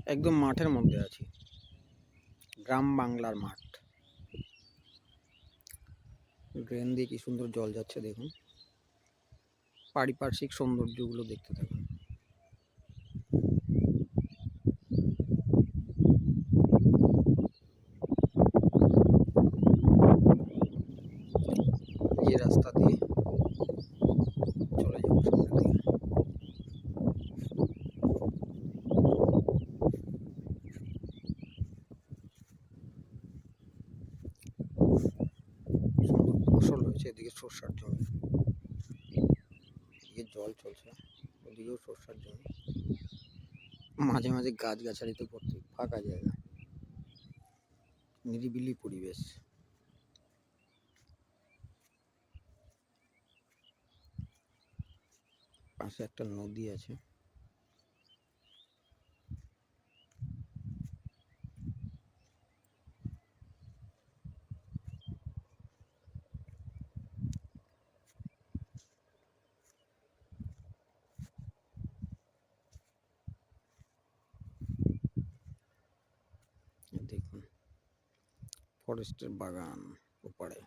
একদম মাঠের মধ্যে আছি, গ্রাম বাংলার মাঠ। ড্রেন দিয়ে কি সুন্দর জল যাচ্ছে দেখুন। পারিপার্শ্বিক সৌন্দর্যগুলো দেখতে থাকুন। এই রাস্তা দিয়ে চলে যাবো সামনের দিকে। সুন্দর ফসল হয়েছে, এদিকে সর্ষার জমি, এদিকে জল চলছে, ওদিকেও সর্ষার জমি, মাঝে মাঝে গাছগাছালিতে ভর্তি, ফাঁকা জায়গা, নিরিবিলি পরিবেশ। পাশে একটা নদী আছে। দেখুন ফরেস্টের বাগান ওপারে।